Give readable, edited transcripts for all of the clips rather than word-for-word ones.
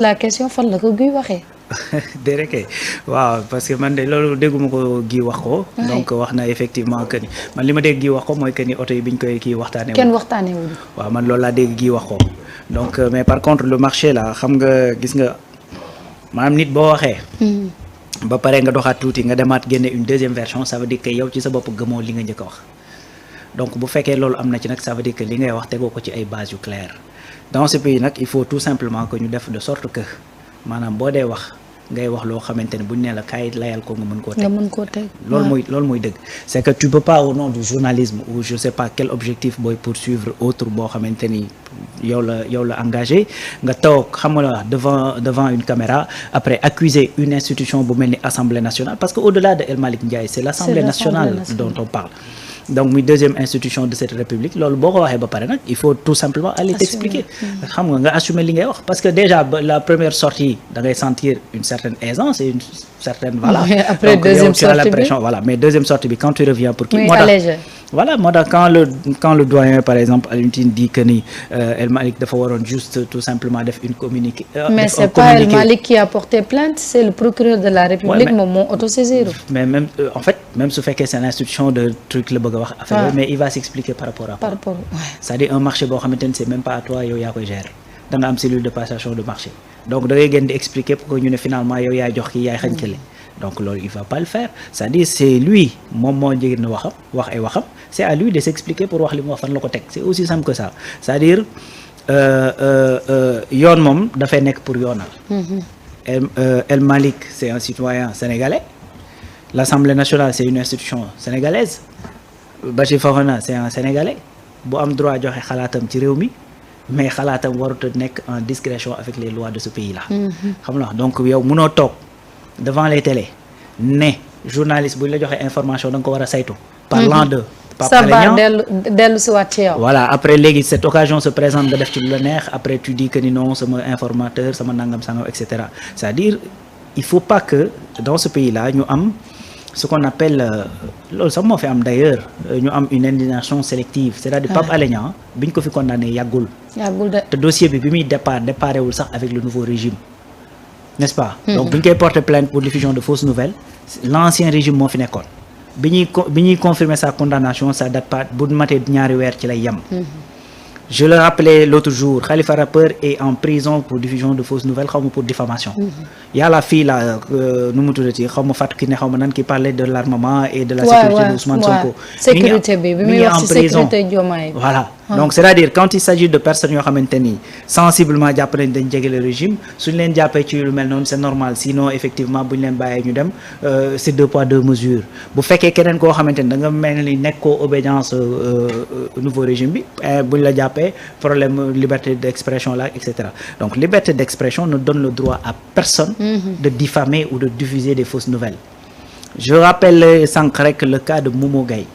la question fan la ko Guy waxee. déedéet kay waaw parce que man de loolu dégguma ko Guy wax ko. donc wax na effectivement que ni man li ma dégg Guy wax ko mooy que ni oto yi biñ koy kii waxtaanee. kenn waxtaanee wuñu. waaw man loolu laa dégg Guy wax ko donc mais par contre le marché là xam nga gis nga maanaam nit boo waxee. ba pare nga doxaat tuuti nga demaat génne une deuxième version ça veut dire que yow ci sa bopp gëmoo li nga njëkk a wax donc bu fekkee loolu am na ci nag ça veut dire que li ngay wax tegoo ko ci ay bases yu claires dans ce pays nag il faut tout simplement que ñu def de sorte que maanaam boo dee wax ngay wax loo xamante ne buñ ne la kaay layal ko nga mën koo teg loolu mooy dëgg c'est que tu peux pas au nom du journalisme ou je sais pas quel objectif booy poursuivre autre boo xamante ni yow la engagé nga toog xam nga la devant une caméra après accuser une institution bu mel ni Assemblée nationale parce que au-delà de El Malick Ndiaye c'est l'Assemblée nationale dont on parle donc muy deuxième institution de cette république loolu boo ko waxee ba pare nag il faut tout simplement aller t'expliquer xam nga assumer li ngay wax parce que déjà la première sortie da ngay sentir une certaine aisance et une certaine voilà après donc deuxième yow tu as sortie l'impression voilà mais deuxième sortie bi quand tu reviens pour qui moo tax quand le doyen par exemple Alioune Tine dit que ni El Malick dafa waroon juste tout simplement def une communiqué mais c'est pas El Malick qui a porté plainte c'est le procureur de la République moom moo autosaisir mais même en fait même su fekkee c'est l'institution de truc la bëgg a wax affaire mais il va s'expliquer par rapport c'est-à-dire un marché boo xamante ni c'est même pas à toi yow yaa koy gérer da nga am cellule de passation de marché donc da ngay gën di expliquer pour que ñu ne finalement yow yaay jox kii yaay xañ kële donc loolu il va pas le faire c'est-à-dire c'est lui moom moo njëgin wax ay waxam c'est à lui de s'expliquer pour wax li mu wax fan la ko teg c'est aussi simple que ça c'est-à-dire yoon moom dafay nekk pour yoonal El Malick c'est un citoyen sénégalais l'Assemblée nationale c'est une institution sénégalaise Bachir Fofana c'est un sénégalais bu am droit joxe xalaatam ci réew mi mais xalaatam warut a nekk en discrétion avec les lois de ce pays-là xam nga donc yow mënoo toog devant les télés ne journaliste bu ñu la joxe information da nga ko war a saytu parlant de Pape Alé Niang dellu si waat ci yow voilà après léegi cette occasion se présente nga def ci lu la neex après tu dis que ni non sama informateur sama nangam sangam et cetera c'est-à-dire il faut pas que dans ce pays-là ñu am ce qu'on appelle loolu sax moo fi am d'ailleurs ñu am une indignation sélective c'est-à-dire Pape Alé Niang bi ñu ko fi condamné yàggul te dossier bi muy déparé wul sax avec le nouveau régime n'est-ce pas donc bi ñu koy porter plainte pour diffusion de fausses nouvelles l'ancien régime moo fi nekkoon bi ñuy confirmer sa condamnation ça date pas bu matee ñaari weer ci lay yem je le rappelais l'autre jour Khalifa Rappeur est en prison pour diffusion de fausses nouvelles xaw ma pour diffamation y a la fille là nu mu tuddati xaw ma Fatou Kiné xaw ma nan qui parlait de l'armement et de la sécurité de Ousmane Sonko sécurité bi muy wax ci sécurité Diomaye voilà donc c'est-à-dire quand il s'agit de personnes yoo xamante ni sensiblement jàpp nañ dañ jege le régime suñ leen jàppee ci lu mel noonu c'est normal sinon effectivement buñ leen bàyyee ñu dem c'est deux poids deux mesures bu fekkee keneen koo xamante ni da nga mel ni nekkoo obédience nouveau régime bi buñ la jàppee problème liberté d'expression là et cetera donc liberté d'expression ne donne le droit à personne de diffamer ou de diffuser des fausses nouvelles je rappelle sànq rek le cas de Momo Gaye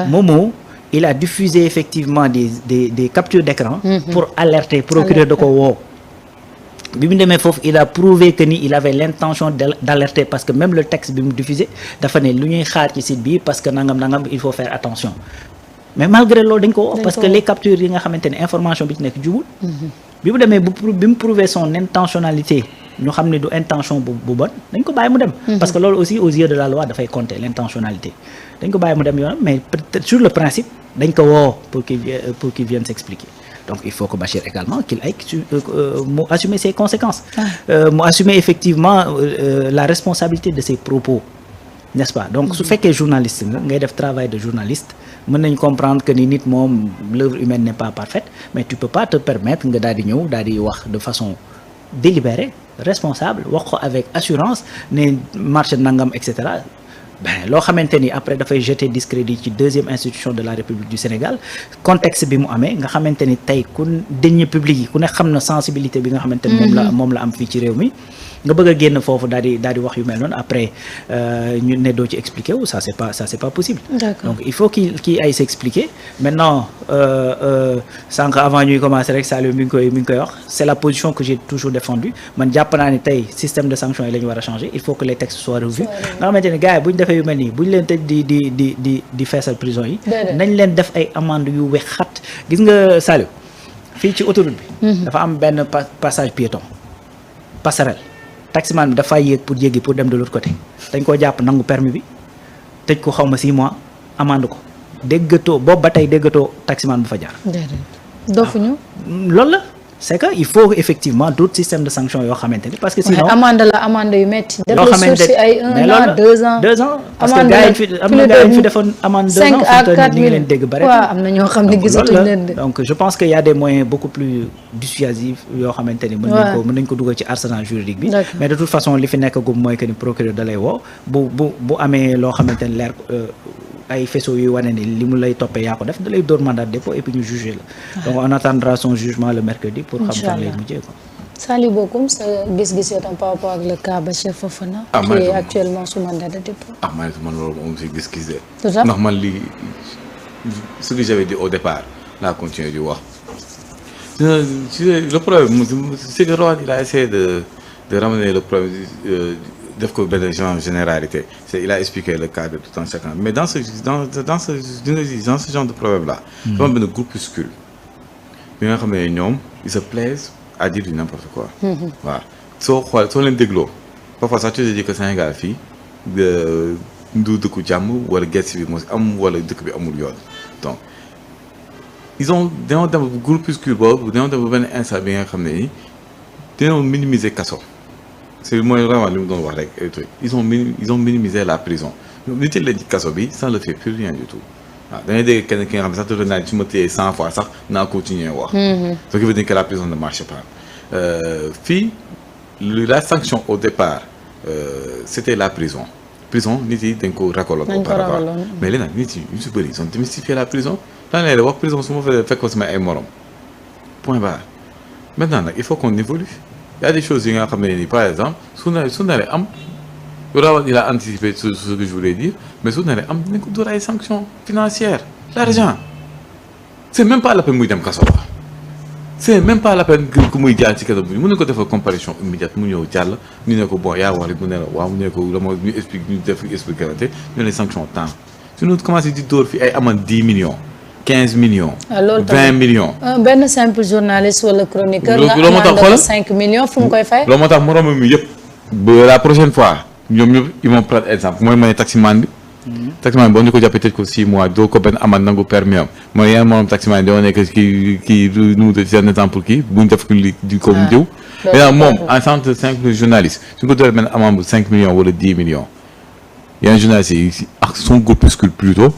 Momo il a diffusé effectivement des captures d'écran pour alerter procureur da ko woo bi mu demee foofu il a prouvé que ni il avait l'intention d'alerter parce que même le texte bi mu diffusé dafa ne lu ñuy xaar ci site bi parce que nangam il faut faire attention mais malgré loolu dañ ko woo parce que les captures yi nga xamante ne information bi ci nekk jubul bi mu demee bi mu prouver son intentionnalité ñu xam ne du intention bu bon dañ ko bàyyi mu dem parce que loolu aussi aux yeux de la loi dafay compter l'intentionnalité dañ ko bàyyi mu dem yoonam mais peut-être sur le principe dañ ko woo pour qu'il vienne s'expliquer donc il faut que Bachir également qu'il aille mu assumer ses conséquences mu assumer effectivement la responsabilité de ses propos n'est-ce pas donc su fekkee journaliste nga ngay def travail de journaliste mën nañ comprendre que ni nit moom l'œuvre humaine n'est pas parfaite mais tu peux pas te permettre nga daal di ñëw daal di wax de façon délibérée responsable wax ko avec assurance ne marché nangam et cetera loo xamante ni après dafay jeter discrédit ci deuxième institution de la République du Sénégal contexte bi mu amee nga xamante ni tey ku deniers publics yi ku ne xam na sensibilité bi nga xamante ni moom la am fii ci réew mi nga bëgg a génn foofu daal di wax yu mel noonu après ñu ne doo ci expliquer wu ça c'est pas possible. Donc il faut qu'il aille s'expliquer maintenant sànq avant ñuy commencer rek Saliou mi ngi koy wax c'est la position que j'ai toujours défendue man jàpp naa ne tey système de sanction yi la ñu war a changer il faut que les textes soient revus nga xamante ne gars yi bu ñu defee yu mel nii bu ñu leen tëj di feesal prison yi nañ leen def ay amende yu wex xat gis nga Saliou fii ci autoroute bi dafa am benn passage piéton passerelle taximan bi dafay yéeg pour jéggi pour dem de l'autre côté dañ koo jàpp nangu permis bi tëj ko xaw ma 6 mois amande ko déggatoo boobu ba tey déggatoo taximan bu fa jaar. dofuñu. loolu la c'est que il faut effectivement d'autres systèmes de sanctions yoo xamante ni parce que sinon amande yu métti. yoo xamante si ay 1 an 2 ans. 2 ans parce que gars yi fi am na gars yi fi defoon amende 2 ans 5 à 4 ñu ngi leen dégg bare. waaw am na ñoo xam ne gisatuñ leen de. donc je pense que y a des moyens beaucoup plus dissuasifs yoo xamante ni. mën nañ ko dugal ci arsenal juridique bi. mais de toute façon li fi nekk gum mooy que ni procureur da lay woo bu amee loo xamante ni leer. ay faisceaux yu wane ni li mu lay toppee yaa ko def da lay door mandat de dépôt et puis ñu juger la donc on attendra son jugement le mercredi pour xam fan lay mujjee quoi. Saliou Bokoum sa gis-gis yow tam par rapport ak le cas Bachir Fofana qui est actuellement sous mandat de dépôt. man loolu moom si gis-gis de ndax man li ce que j'avais dit au départ laa continuer di wax le problème c'est que Rohane il a essayé de ramener le problème def ko benn genre généralité il a expliqué le cas de tout un chacun mais dans ce genre de problème là dafa am benn groupuscule bi nga xam ne ñoom ils se plaisent à dire du n'importe quoi waaw soo leen dégloo parfois sax tu te dis que Sénégal fii du dëkku jàmm wala gerte bi moo am wala dëkk bi amul yoon donc dañoo dem groupuscule boobu dañoo dem ba benn instant bi nga xam ne ni dañoo minimiser kaso c'est mooy vraiment li mu doon wax rek ay trucs ils ont minimisé la prison ñoom nit leen ci kaso bi ça ne fait plus rien du tout waaw da ngay dégg kenn ki nga xam ne sax dafa naan su ma téyee 100 fois sax naa continuer wax. ce qui veut dire que la prison ne marche pas fii la sanction au départ c'était la prison nit yi dañ ko ragaloon auparavant mais léegi nag nit yi ñu si bëri ils ont démystifié la prison daan lay wax prison su ma fekk ko sama ay morom point barre maintenant nag il faut qu'on évolue. Il y a des choses yi nga xam ne nii par exemple su naree am Rohane il a anticipé ce que je voulais dire mais su naree am dinañ ko door ay sanctions financières l'argent c'est même pas la peine muy dem kaso ba c'est même pas la peine que muy jaar ci kaso bi mën na ko defal comparution immédiate mu ñëw jàll ñu ne ko bon yaa wax rek mu ne la waaw mu ne ko la moo ñu explique ñu def expliqué ñu les sanctions temps suñu commencé di door fi ay amende 10 millions 15 millions. 20 millions. benn simple journaliste wala chroniqueur. loolu moo tax nga amande 5 millions fu mu koy fay. loolu moo tax moroom mi yëpp. ba la prochaine fois ñoom ñëpp ils vont prendre exemple mooy ma ne taximan bi. taximan bi boo ñu ko jàppee tëj ko 6 mois doo ko benn amande nangu permis am mooy yeneen moroom taximan yi doo nekk kii nu mu seen exemple kii bu ñu def li di ko jiw. loolu moom en tant que simple journaliste su ñu ko dooree benn amende bu 5 millions wala 10 millions yeneen journalistes yi ak son groupuscule plutôt.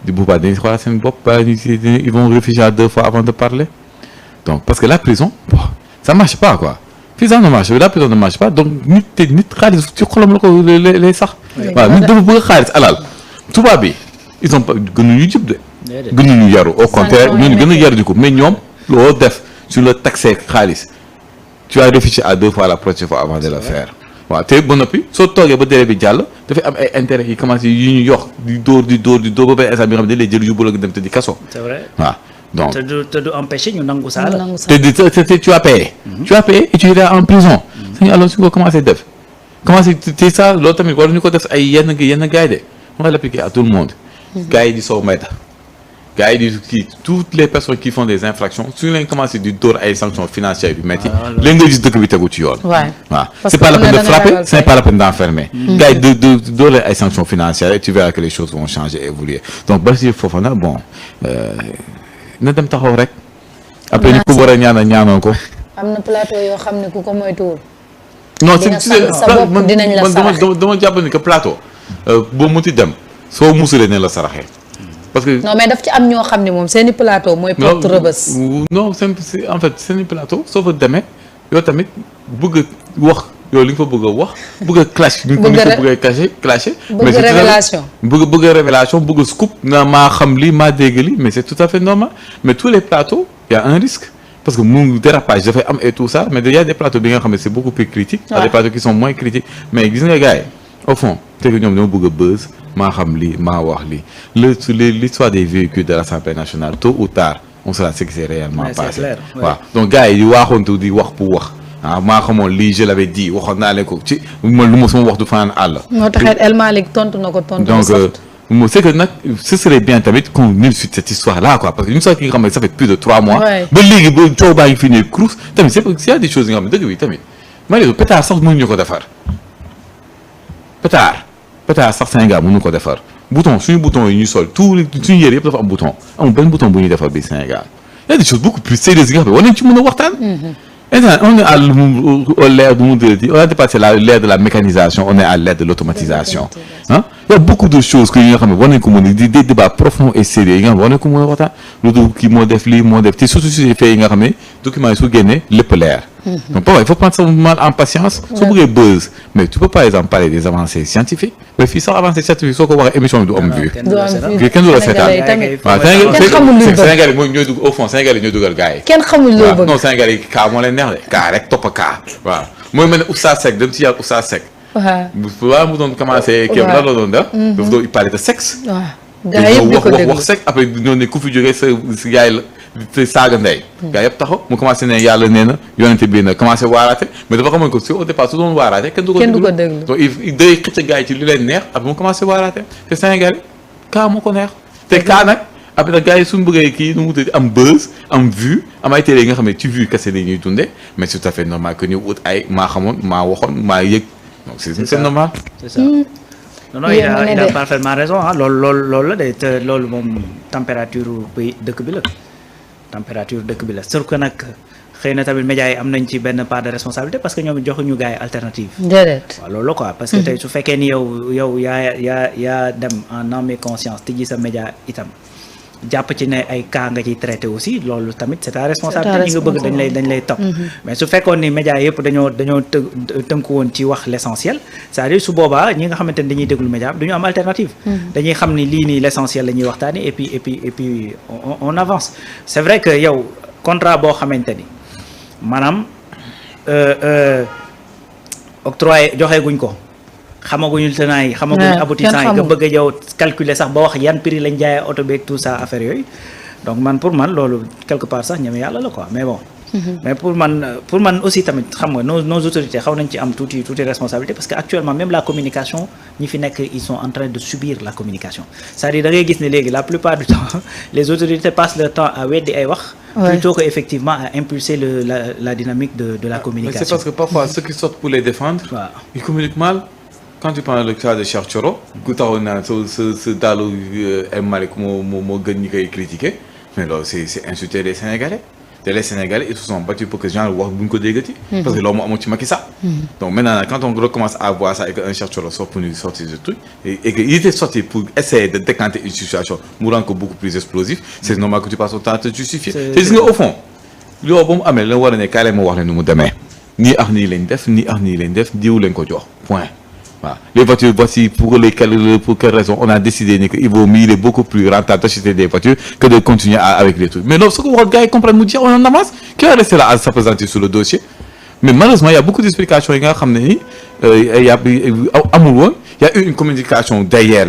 di boobaa dañuy xoolal seen bopp ils vont réfléchir 2 fois avant de parler donc parce que la prison bon ça marche pas quoi fii sax ne marche la prison ne marche pas donc nit xaalis ci xolam la ko lay sax. waaw nit dafa bëgg xaalis alal tubaab bi ils ont pas gënuñu jub de. gënuñu yaru au contraire ñooñu gën a yaru di ko mais ñoom loo def sur le taxé xaalis tu as réfléchi à 2 fois la prochaine fois avant de le faire. waaw te ba noppi soo toogee ba délai bi jàll dafay am ay intérêts yi commencé yu ñu yox di dóor ba benn instant bi nga xam ne dañ lay jël yóbbu la nga dem te di kaso. c'est vrai waaw donc te du empêcher ñu nangu saa la. te tu as payé. tu as payé et tu iras en prison. suñu alors su ko commencé def commencé te ça loolu tamit waruñu ko def ay yenn gars yi de on va l'appliquer à tout le monde. gars yi di soow mayta gars yi di kii toutes les personnes qui font des infractions suñu leen commencé di dóor ay sanctions financières yu métti léegi nga gis dëkk bi tegu ci yoon. waaw c'est pas la peine de frapper c'est pas la peine d'enfermer. gars yi de dóor leen ay sanctions financières et tu verras que les choses vont changer et évoluer donc Bachir Fofana bon na dem taxaw rek. après ñu ko war a ñaanoon ko. am na plateau yoo xam ne ku ko moytuwul. non dinañ la saraxe dama jàpp ni que plateau boo muti dem soo musulee ne la saraxee. parce que non mais daf ci am ñoo xam ne moom seeni plateau mooy porte Rebeuss. non c'est en fait seeni plateau soo fa demee yow tamit bëgg a wax yow li nga fa bëgg a wax bëgg a clash. bëgg a bëgg a clasher. bëgg révélation bëgg révélation bëgg scoop na maa xam lii maa dégg lii mais c'est tout à fait normal mais tous les plateaux il y a un risque parce que mu dérapage dafay am et tout ça mais il y a des plateaux bi nga xam ne c'est beaucoup plus critique. il y a des plateaux qui sont moins critiques mais gis nga gars yi au fond c'est que ñoom dama bëgg a buzz. maa xam lii maa wax lii l'histoire des véhicules de l'Assemblée nationale tôt ou tard on saura ce qui s'est réellement passé waaw donc gars yi di waaxoontu di wax pour wax maa xamoon lii je l'avais dit waxoon naa leen ko ci man lu ma sama wax du fanaan àll. moo taxit El Malick tontu na ko tontu. donc c'est que nag ce serait bien tamit qu'on illustre cette histoire là quoi parce que une histoire ki nga xam ne ça fait plus de 3 mois. ba léegi ba coow baa ngi fi ne crous tamit c'est y a des choses yi nga xam ne dëgg bi tamit ma ne pétard sax mënuñu ko defar pétard sax Sénégal mënuñu ko defar bouton suñu bouton yi ñu sol tout suñu yére yëpp dafa am bouton amul benn bouton bu ñuy defar bi Sénégal y a des choses beaucoup plus sérieuses yi nga xam ne war nañ ci mën a waxtaan. On est à l'ère on a dépassé l'ère de la mécanisation, on est à l'ère de l'automatisation. Hein? Il y a beaucoup de choses que nous avons des débats profonds et sérieux. Nous avons qui m'ont défli, c'est surtout si j'ai fait un document sur Guinée, le polaire. Donc, il faut prendre ça mal en patience. Si vous avez buzz, mais tu peux pas exemple parler des avancées scientifiques. Mais si ça avancées scientifiques, il faut qu'on voit émission de homme vu. Quelqu'un doit faire Sénégal, au fond, Sénégal, nous devons gagner. Non, Sénégal, car moi les nerfs, car rek top car. Voilà. Moi, je Oustaz Seck, dem ci yàlla Oustaz Seck. waaw mu doon commencé. waaw la doon def. dafa doon parler de sexe. waaw gars yëpp di ko déglu wax sexe après ñoo ne ku fi jógee sa gars yi la te saaga ndey. gars yëpp taxaw mu commencé ne yàlla nee na yonente bi na commencé waaraate mais dafa xamoon ko si au départ su doon waaraate kenn du ko déglu. donc il day xëcc gars yi ci li leen neex après mu commencé waaraate te Sénégal kaa moo ko neex te kaa nag. après nag gars yi suñu bëggee kii nu mu tudd am buzz am vue am ay télé yi nga xam ne ci vue kese la ñuy dundee mais c'est tout à fait normal que ñu ut ay maa xamoon maa waxoon maa yëg donc c'est normal. c'est ça non il a parfaitement raison ah loolu la de te loolu moom température pays dëkk bi la surtout que nag xëy na tamit médias yi am nañ ci benn part de responsabilité parce que ñoom joxuñu gars yi alternative. déedéet waaw loolu la quoi parce que tey su fekkee ni yow yaa dem en âme et conscience tijji sa média itam. jàpp ci ne ay cas nga ciy traité aussi loolu tamit c'est ta responsabilité ñi nga bëgg dañ lay topp mais su fekkoon ni médias yëpp dañoo tënku woon ci wax l'essentiel c'est-à-dire su boobaa ñi nga xamante ni dañuy déglu média du ñu am alternative dañuy xam ni lii nii l'essentiel la ñuy waxtaani et puis on avance c'est vrai que yow contrat boo xamante ni maanaam octroyé joxeeguñ ko xamaguñu tenants yi xamaguñu aboutissants yi nga bëgg a yow calculer sax ba wax yan prix lañ jaayee oto beeg tout ça affaire yooyu donc pour man loolu quelque part sax ñeme yàlla la quoi mais bon. mais pour man aussi tamit xam nga nos autorités xaw nañ ci am tuuti responsabilité parce que actuellement même la communication ñi fi nekk ils sont en train de subir la communication c'est-à-dire da ngay gis ne léegi la plupart du temps les autorités passent leur temps à weddi ay wax. plutôt que effectivement à impulser la dynamique de la communication. Mais c'est parce que parfois ceux qui sortent pour les défendre. waaw ils communiquent mal. Quand tu prends le cas de Cheikh Thioro ku taxaw naan sa daalu ay Malick moo gën ñi koy critiquer mais loolu c'est insulter les Sénégalais te les Sénégalais ils se sont battus pour que genre wax bu ñu ko déggati parce que loolu moo amoon ci Macky Sall donc maintenant quand on recommence à voir ça et que un Cheikh Thioro sort pour nous sortir ce truc et que il était sorti pour essayer de décanter une situation mu rendre ko beaucoup plus explosif c'est normal que tu passes autant à te justifier te gis nga au fond loolu ba mu amee la war a ne kaay ma wax leen nu mu demee nii ak nii lañ def diw lañ ko jox point. Voilà. Les voitures, voici pour quelle raison on a décidé qu'il est beaucoup plus rentable d'acheter des voitures que de continuer avec les trucs. Mais lorsque les gars ils comprennent, nous dire on en avance, qui va rester là à s'appesantir sur le dossier. Mais malheureusement, il y a beaucoup d'explications. Il y a eu une communication derrière.